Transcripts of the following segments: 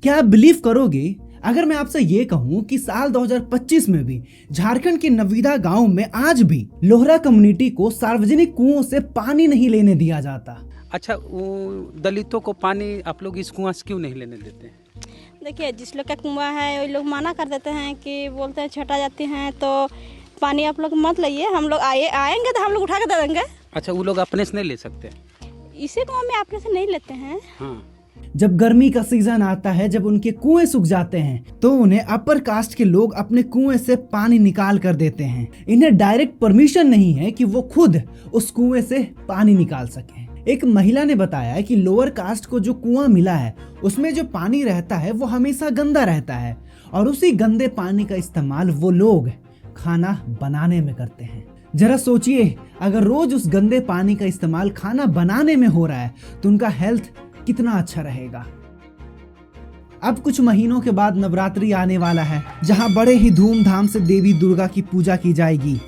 क्या आप बिलीव करोगे, अगर मैं आपसे ये कहूं कि साल 2025 में भी झारखंड के नवीदा गांव में आज भी लोहरा कम्युनिटी को सार्वजनिक कुओं से पानी नहीं लेने दिया जाता। अच्छा, वो दलितों को पानी आप लोग इस कुआं से क्यों नहीं लेने देते हैं? देखिए, जिस लोग का कुआं है वो लोग मना कर देते हैं कि बोलते हैं छटा जाती हैं तो पानी आप लोग मत लाइए, हम लोग आएंगे तो हम लोग उठा के दे देंगे। अच्छा, वो लोग अपने से नहीं ले सकते? इसी कुआं में अपने से नहीं लेते हैं। हाँ। जब गर्मी का सीजन आता है, जब उनके कुएं सूख जाते हैं तो उन्हें अपर कास्ट के लोग अपने कुएं से पानी निकाल कर देते हैं। इन्हें डायरेक्ट परमिशन नहीं है कि वो खुद उस कुएं से पानी निकाल सकें। एक महिला ने बताया कि लोअर कास्ट को जो कुआं मिला है उसमें जो पानी रहता है वो हमेशा गंदा रहता है और उसी गंदे पानी का इस्तेमाल वो लोग खाना बनाने में करते हैं। जरा सोचिए, अगर रोज उस गंदे पानी का इस्तेमाल खाना बनाने में हो रहा है तो उनका हेल्थ कितना अच्छा रहेगा। अब कुछ महीनों के बाद नवरात्रि आने वाला है, जहां बड़े ही धूमधाम से देवी दुर्गा की पूजा की जाएगी।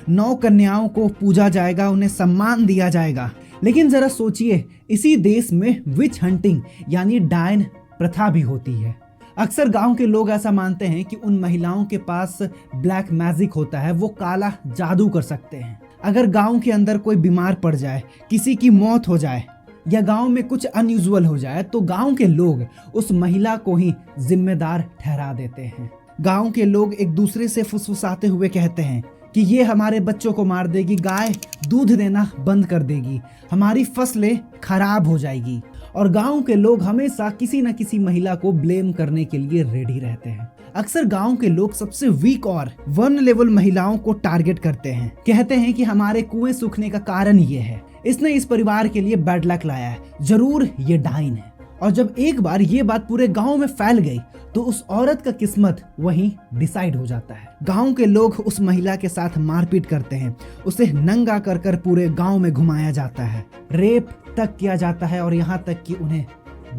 9 कन्याओं को पूजा जाएगा, उन्हें सम्मान दिया जाएगा। लेकिन जरा सोचिए, इसी देश में विच हंटिंग यानी डायन प्रथा भी होती है। अक्सर गांव के लोग ऐसा मानते हैं कि उन महिलाओं के पास ब्लैक मैजिक होता है, वो काला जादू कर सकते हैं। अगर गांव के अंदर कोई बीमार पड़ जाए, किसी की मौत हो जाए या गांव में कुछ अनयूजुअल हो जाए तो गांव के लोग उस महिला को ही जिम्मेदार ठहरा देते हैं। गांव के लोग एक दूसरे से फुसफुसाते हुए कहते हैं कि ये हमारे बच्चों को मार देगी, गाय दूध देना बंद कर देगी, हमारी फसलें खराब हो जाएगी। और गांव के लोग हमेशा किसी न किसी महिला को ब्लेम करने के लिए रेडी रहते हैं। अक्सर गांव के लोग सबसे वीक और वल्नरेबल महिलाओं को टारगेट करते हैं। कहते हैं कि हमारे कुएं सूखने का कारण ये है, इसने इस परिवार के लिए बैड लक लाया है, जरूर ये डाइन है। और जब एक बार ये बात पूरे गांव में फैल गई तो उस औरत का किस्मत वहीं डिसाइड हो जाता है। गांव के लोग उस महिला के साथ मारपीट करते हैं, उसे नंगा कर कर पूरे गांव में घुमाया जाता है, रेप तक किया जाता है और यहाँ तक कि उन्हें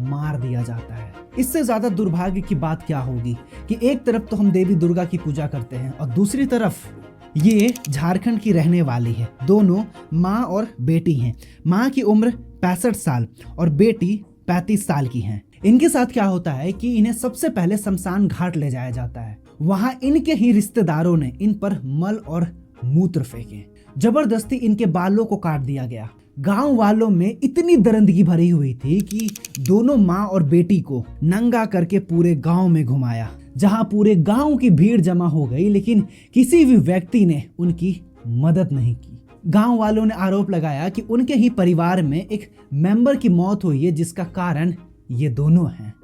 मार दिया जाता है। इससे ज्यादा दुर्भाग्य की बात क्या होगी कि एक तरफ तो हम देवी दुर्गा की पूजा करते हैं और दूसरी तरफ ये झारखंड की रहने वाली है। दोनों माँ और बेटी हैं। माँ की उम्र 65 साल और बेटी 35 साल की हैं। इनके साथ क्या होता है कि इन्हें सबसे पहले शमशान घाट ले जाया जाता है। वहां इनके ही रिश्तेदारों ने इन पर मल और मूत्र फेंके। जबरदस्ती इनके बालों को काट दिया गया। गांव वालों में इतनी दरिंदगी भरी हुई थी कि दोनों माँ और बेटी को नंगा करके पूरे गांव में घुमाया, जहां पूरे गांव की भीड़ जमा हो गई, लेकिन किसी भी व्यक्ति ने उनकी मदद नहीं की। गांव वालों ने आरोप लगाया कि उनके ही परिवार में एक मेंबर की मौत हुई है, जिसका कारण ये दोनों हैं।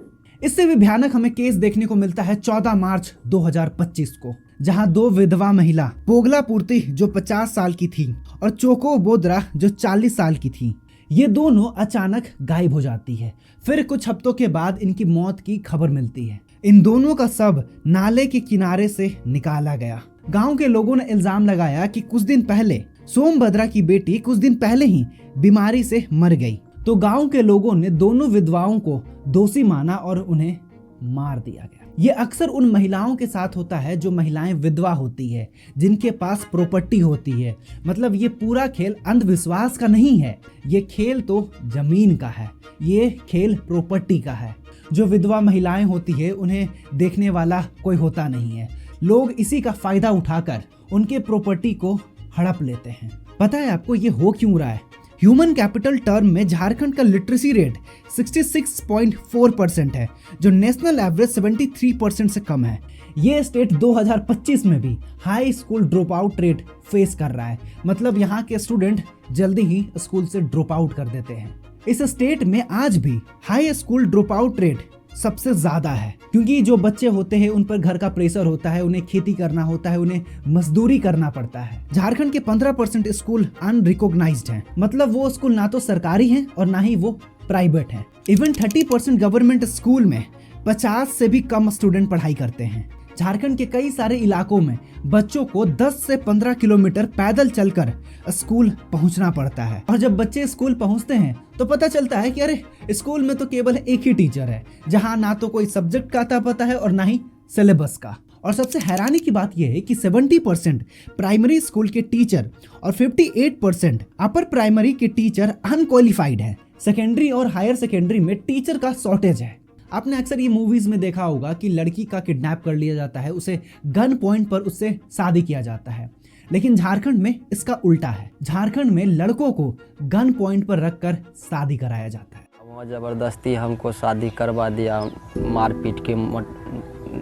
इससे भी भयानक हमें केस देखने को मिलता है 14 मार्च 2025 को, जहां 2 विधवा महिला, पोगला पूर्ति जो 50 साल की थी और चोको बोद्रा जो 40 साल की थी, ये दोनों अचानक गायब हो जाती है। फिर कुछ हफ्तों के बाद इनकी मौत की खबर मिलती है। इन दोनों का शव नाले के किनारे से निकाला गया। गांव के लोगों ने इल्जाम लगाया कि कुछ दिन पहले सोमभद्रा की बेटी कुछ दिन पहले ही बीमारी से मर गई, तो गांव के लोगों ने दोनों विधवाओं को दोषी माना और उन्हें मार दिया गया। ये अक्सर उन महिलाओं के साथ होता है जो महिलाएं विधवा होती है, जिनके पास प्रॉपर्टी होती है। मतलब ये पूरा खेल अंधविश्वास का नहीं है, ये खेल तो जमीन का है, ये खेल प्रॉपर्टी का है। जो विधवा महिलाएं होती है उन्हें देखने वाला कोई होता नहीं है। लोग इसी का फायदा उठाकर उनके प्रॉपर्टी को हड़प लेते हैं। पता है आपको ये हो क्यों रहा है? ह्यूमन कैपिटल टर्म में झारखंड का लिटरेसी रेट 66.4% है, जो नेशनल एवरेज 73% से कम है। ये स्टेट 2025 में भी high school drop out rate face कर रहा है। मतलब यहाँ के स्टूडेंट जल्दी ही स्कूल से ड्रॉप आउट कर देते हैं। इस स्टेट में आज भी high school drop out rate सबसे ज्यादा है, क्योंकि जो बच्चे होते हैं उन पर घर का प्रेशर होता है, उन्हें खेती करना होता है, उन्हें मजदूरी करना पड़ता है। झारखंड के 15% स्कूल अनरिकॉग्नाइज्ड हैं, मतलब वो स्कूल ना तो सरकारी हैं और ना ही वो प्राइवेट हैं। इवन 30% गवर्नमेंट स्कूल में 50 से भी कम स्टूडेंट पढ़ाई करते हैं। झारखंड के कई सारे इलाकों में बच्चों को 10 से 15 किलोमीटर पैदल चलकर स्कूल पहुंचना पड़ता है। और जब बच्चे स्कूल पहुंचते हैं तो पता चलता है कि अरे स्कूल में तो केवल एक ही टीचर है, जहां ना तो कोई सब्जेक्ट का आता पता है और ना ही सिलेबस का। और सबसे हैरानी की बात यह है कि 70% प्राइमरी स्कूल के टीचर और 58% अपर प्राइमरी के टीचर अनक्वालिफाइड है। सेकेंडरी और हायर सेकेंडरी में टीचर का शॉर्टेज है। आपने अक्सर ये मूवीज में देखा होगा कि लड़की का किडनैप कर लिया जाता है, उसे गन पॉइंट पर उससे शादी किया जाता है। लेकिन झारखंड में इसका उल्टा है। झारखंड में लड़कों को गन पॉइंट पर रखकर शादी कराया जाता है। वहाँ ज़बरदस्ती हमको शादी करवा दिया, मारपीट के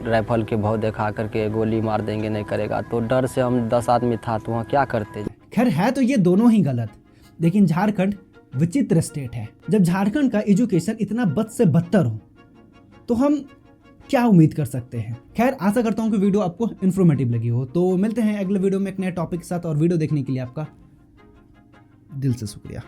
राइफल के भाव दिखा करके गोली मार देंगे, नहीं करेगा तो डर से हम 10 आदमी था तो वहाँ क्या करते। खैर है तो ये दोनों ही गलत, लेकिन झारखंड विचित्र स्टेट है। जब झारखंड का एजुकेशन इतना बद से बदतर हो तो हम क्या उम्मीद कर सकते हैं। खैर आशा करता हूँ कि वीडियो आपको इन्फॉर्मेटिव लगी हो। तो मिलते हैं अगले वीडियो में एक नए टॉपिक के साथ, और वीडियो देखने के लिए आपका दिल से शुक्रिया।